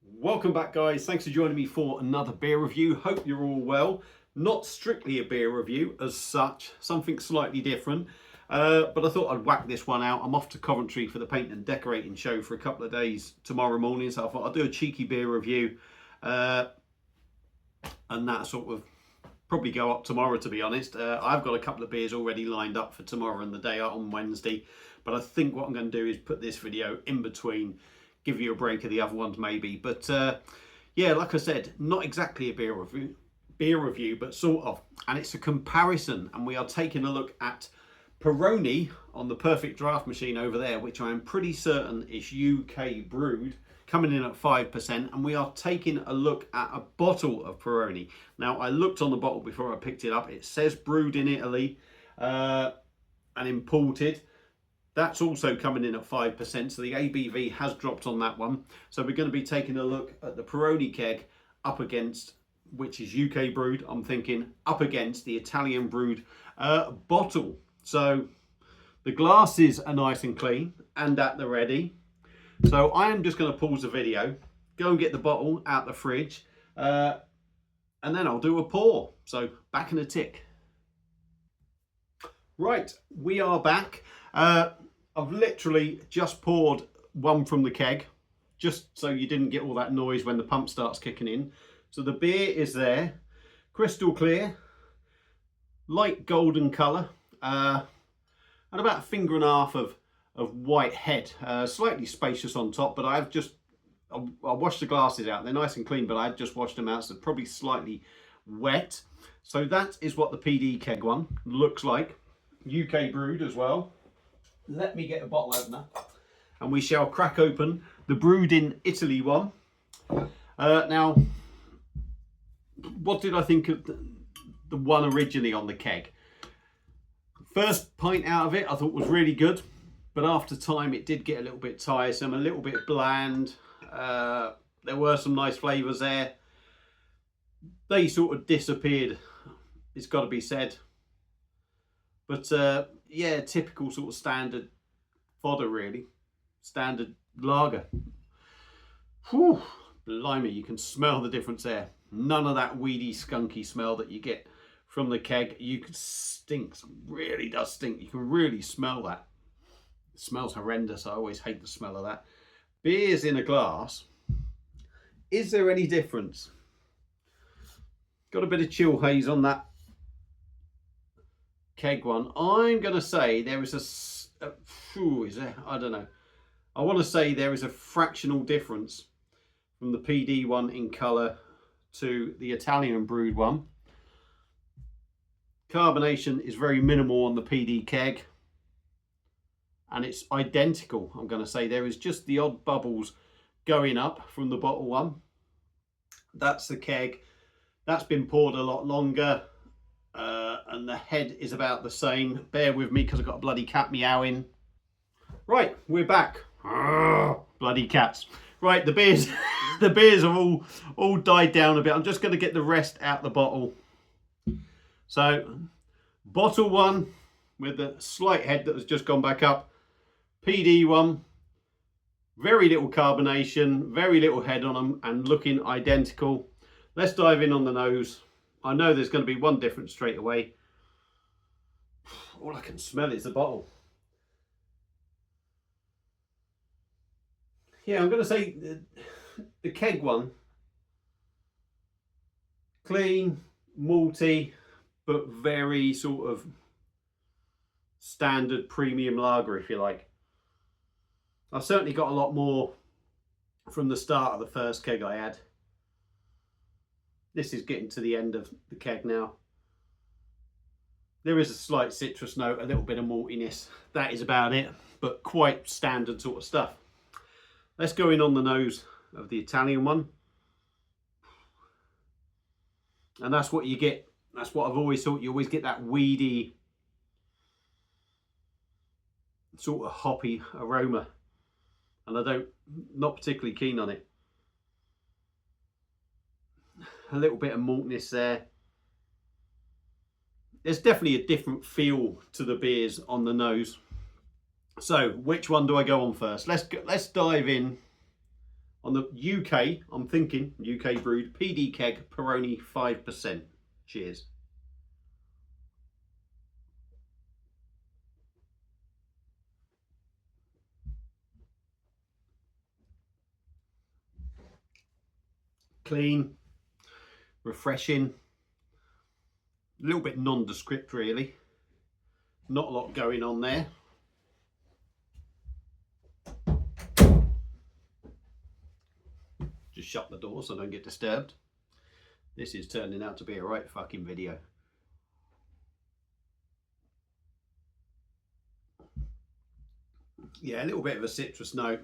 Welcome back, guys. Thanks for joining me for another beer review. Hope you're all well. Not strictly a beer review as such, something slightly different, but I thought I'd whack this one out. I'm off to Coventry for the paint and decorating show for a couple of days tomorrow morning, so I thought I'd do a cheeky beer review, and that sort of probably go up tomorrow, to be honest. I've got a couple of beers already lined up for tomorrow and the day out on Wednesday, but I think what I'm going to do is put this video in between, give you a break of the other ones maybe. But yeah, like I said, not exactly a beer review, but sort of. And it's a comparison, and we are taking a look at Peroni on the Perfect Draft machine over there, which I am pretty certain is UK brewed, coming in at 5%. And we are taking a look at a bottle of Peroni. Now, I looked on the bottle before I picked it up. It says brewed in Italy and imported. That's also coming in at 5%, so the ABV has dropped on that one. So we're going to be taking a look at the Peroni keg up against, which is UK brewed, I'm thinking, up against the Italian brewed bottle. So the glasses are nice and clean and at the ready. So I am just going to pause the video, go and get the bottle out the fridge, and then I'll do a pour. So back in a tick. Right, we are back. I've literally just poured one from the keg, just so you didn't get all that noise when the pump starts kicking in. So the beer is there, crystal clear, light golden colour, and about a finger and a half of white head, slightly spacious on top, but I washed the glasses out. They're nice and clean, but I've just washed them out, so probably slightly wet. So that is what the PD keg one looks like. UK brewed as well. Let me get a bottle opener and we shall crack open the brewed in Italy one. Now, what did I think of the one originally on the keg? First pint out of it I thought was really good, but after time it did get a little bit tiresome, a little bit bland. There were some nice flavours there. They sort of disappeared, it's got to be said. But yeah, typical sort of standard fodder really. Standard lager. Whew, blimey, you can smell the difference there. None of that weedy, skunky smell that you get from the keg. You can stink, it really does stink. You can really smell that. It smells horrendous. I always hate the smell of that. Beers in a glass. Is there any difference? Got a bit of chill haze on that keg one. I'm going to say there is I don't know. I want to say there is a fractional difference from the PD one in colour to the Italian brewed one. Carbonation is very minimal on the PD keg, and it's identical. I'm going to say there is just the odd bubbles going up from the bottle one. That's the keg. That's been poured a lot longer. And the head is about the same. Bear with me because I've got a bloody cat meowing. Right, we're back. Bloody cats. Right, the beers the beers are all died down a bit. I'm just going to get the rest out the bottle. So, bottle one with the slight head that has just gone back up. PD one, very little carbonation, very little head on them, and looking identical. Let's dive in on the nose. I know there's going to be one difference straight away. All I can smell is the bottle. Yeah, I'm going to say the keg one, clean, malty, but very sort of standard premium lager, if you like. I've certainly got a lot more from the start of the first keg I had. This is getting to the end of the keg now. There is a slight citrus note, a little bit of maltiness. That is about it, but quite standard sort of stuff. Let's go in on the nose of the Italian one. And that's what you get. That's what I've always thought. You always get that weedy, sort of hoppy aroma. And not particularly keen on it. A little bit of maltness there. There's definitely a different feel to the beers on the nose. So which one do I go on first? Let's dive in On the UK, I'm thinking UK brewed PD keg Peroni 5%. Cheers. Clean, refreshing, a little bit nondescript really. Not a lot going on there. Just shut the door so I don't get disturbed. This is turning out to be a right fucking video. Yeah, a little bit of a citrus note,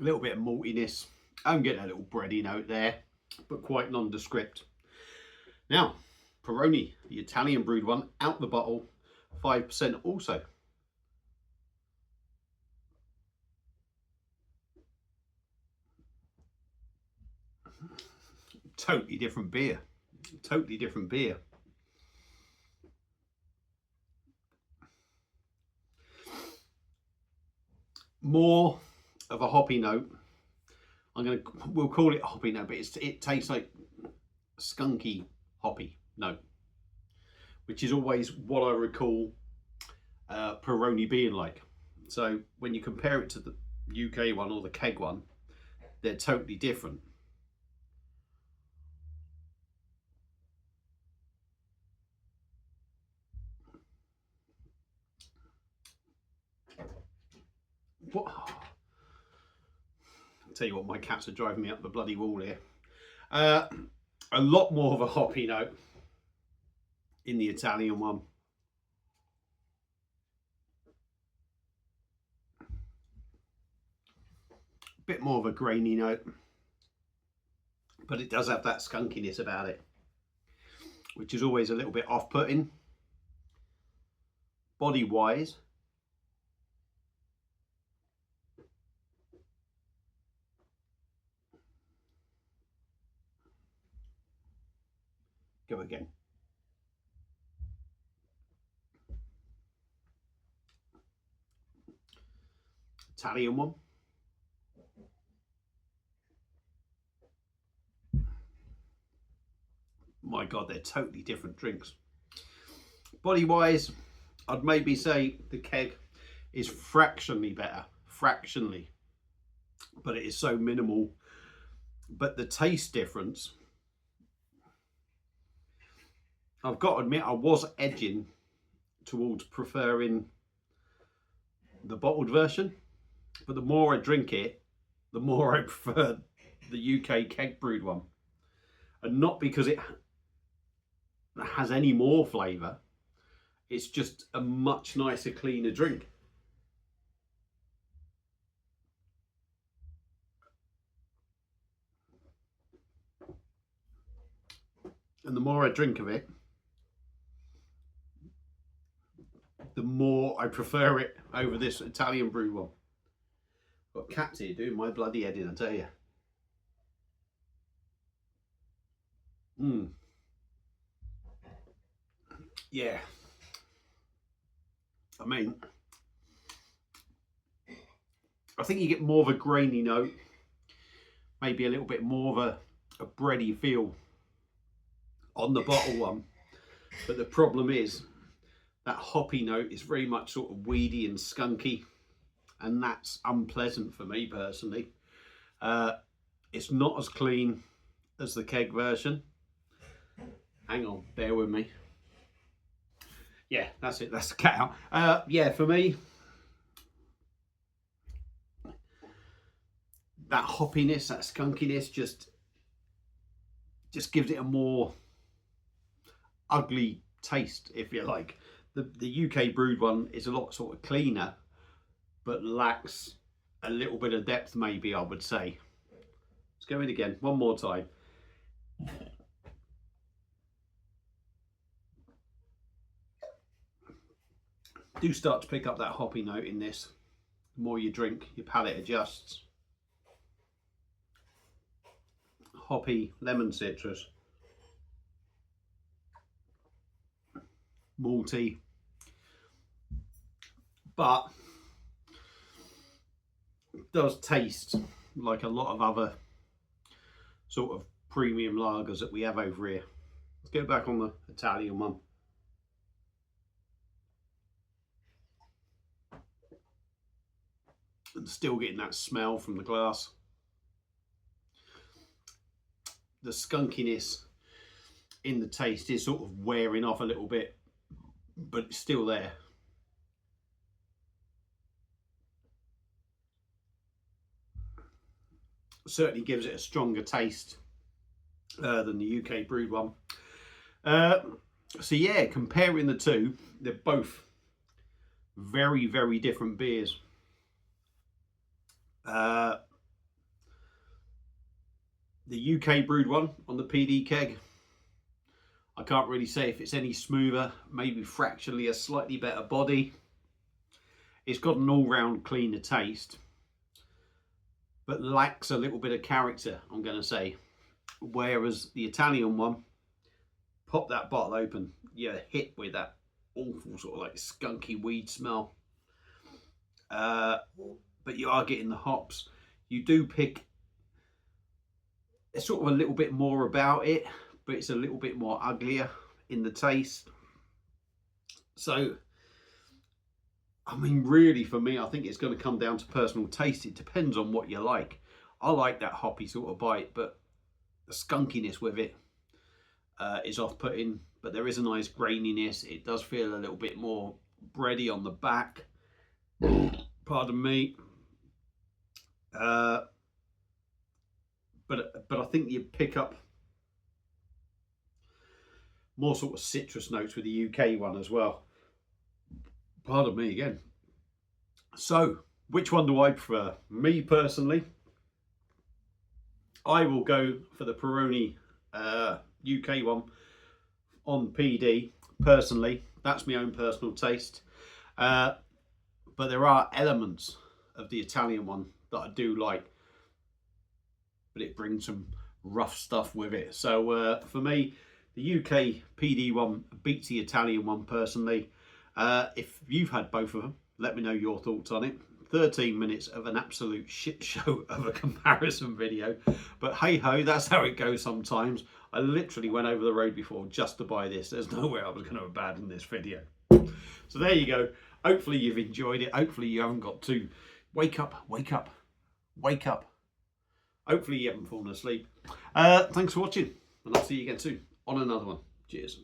a little bit of maltiness. I'm getting a little bready note there, but quite nondescript. Now, Peroni, the Italian brewed one, out the bottle, 5% also. Totally different beer. Totally different beer. More of a hoppy note. We'll call it a hoppy note, but it tastes like skunky hoppy note, which is always what I recall Peroni being like. So when you compare it to the UK one or the keg one, they're totally different. What? I'll tell you what, my cats are driving me up the bloody wall here. A lot more of a hoppy note in the Italian one. Bit more of a grainy note, but it does have that skunkiness about it, which is always a little bit off-putting. Body-wise, go again. Italian one. My God, they're totally different drinks. Body-wise, I'd maybe say the keg is fractionally better, fractionally, but it is so minimal. But the taste difference, I've got to admit, I was edging towards preferring the bottled version, but the more I drink it, the more I prefer the UK keg brewed one. And not because it has any more flavour, it's just a much nicer, cleaner drink. And the more I drink of it, the more I prefer it over this Italian brewed one. Got cats here doing my bloody head in, I tell you. Yeah. I mean, I think you get more of a grainy note, maybe a little bit more of a bready feel on the bottle one. But the problem is that hoppy note is very much sort of weedy and skunky, and that's unpleasant for me personally. It's not as clean as the keg version. Hang on, bear with me. Yeah, that's it, that's the cat out. Yeah, for me, that hoppiness, that skunkiness just gives it a more ugly taste, if you like. The UK brewed one is a lot sort of cleaner, but lacks a little bit of depth, maybe, I would say. Let's go in again, one more time. Do start to pick up that hoppy note in this. The more you drink, your palate adjusts. Hoppy, lemon citrus, malty, but it does taste like a lot of other sort of premium lagers that we have over here. Let's go back on the Italian one. And still getting that smell from the glass. The skunkiness in the taste is sort of wearing off a little bit, but it's still there. Certainly gives it a stronger taste than the UK brewed one. So yeah, comparing the two, they're both very, very different beers. The UK brewed one on the PD keg, I can't really say if it's any smoother, maybe fractionally a slightly better body. It's got an all-round cleaner taste, but lacks a little bit of character, I'm going to say. Whereas the Italian one, pop that bottle open, you're hit with that awful sort of like skunky weed smell. But you are getting the hops. You do pick sort of a little bit more about it, but it's a little bit more uglier in the taste. So, I mean, really for me, I think it's going to come down to personal taste. It depends on what you like. I like that hoppy sort of bite, but the skunkiness with it is off-putting, but there is a nice graininess. It does feel a little bit more bready on the back. Pardon me. But I think you pick up more sort of citrus notes with the UK one as well. Pardon me again. So, which one do I prefer? Me personally, I will go for the Peroni UK one on PD. Personally, that's my own personal taste. But there are elements of the Italian one that I do like, but it brings some rough stuff with it. So for me, the UK PD one beats the Italian one personally. If you've had both of them, let me know your thoughts on it. 13 minutes of an absolute shit show of a comparison video, but hey ho, that's how it goes sometimes. I literally went over the road before just to buy this. There's no way I was going to abandon this video. So there you go. Hopefully you've enjoyed it. Hopefully you haven't got to wake up. Hopefully you haven't fallen asleep. Thanks for watching, and I'll see you again soon on another one. Cheers.